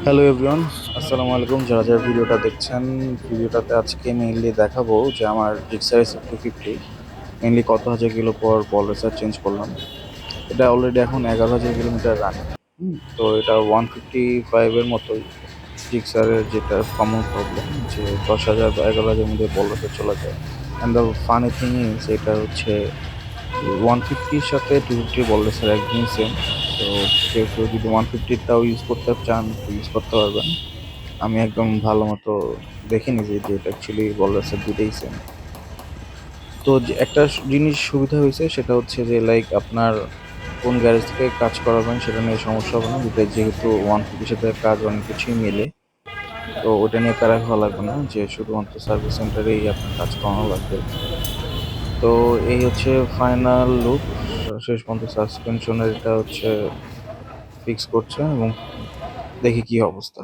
Hello everyone, আসসালামু আলাইকুম। যারা যারা ভিডিওটা দেখছেন, ভিডিওটাতে আজকে মেইনলি দেখাবো যে আমার জিক্সার SF250 মেইনলি কত হাজার কিলো পর বল রেসার চেঞ্জ করলাম। এটা অলরেডি এখন 11,000 কিলোমিটার রানিং। তো এটা 155-এর মতোই জিক্সারের যেটা কমন প্রবলেম, যে 10,000 বা 11,000 মধ্যে বল রেসার চলে যায়। And the funny thing is, এটা হচ্ছে 150-র সাথে 250 বল রেসার একদমই সেম। তো কেউ কেউ যদি 150-টাও ইউজ করতে চান তো ইউজ করতে পারবেন। আমি একদম ভালো মতো দেখে নিয়েছি যে এটা অ্যাকচুয়ালি বলরাসের দুইটাই সেম। তো যে একটা জিনিস সুবিধা হয়েছে সেটা হচ্ছে যে লাইক আপনার কোন গ্যারেজ থেকে কাজ করাবেন সেটা নিয়ে সমস্যা হবে না, বিকজ যেহেতু 150-র সাথে কাজ অনেক কিছুই মেলে। তো ওটা নিয়ে প্যারা খাওয়া লাগবে না যে শুধুমাত্র সার্ভিস সেন্টারেই আপনার কাজ করানো লাগবে। তো এই হচ্ছে ফাইনাল লুক। শেষ পর্যন্ত সাসপেনশনের এটা হচ্ছে ফিক্স করছে এবং দেখি কি অবস্থা।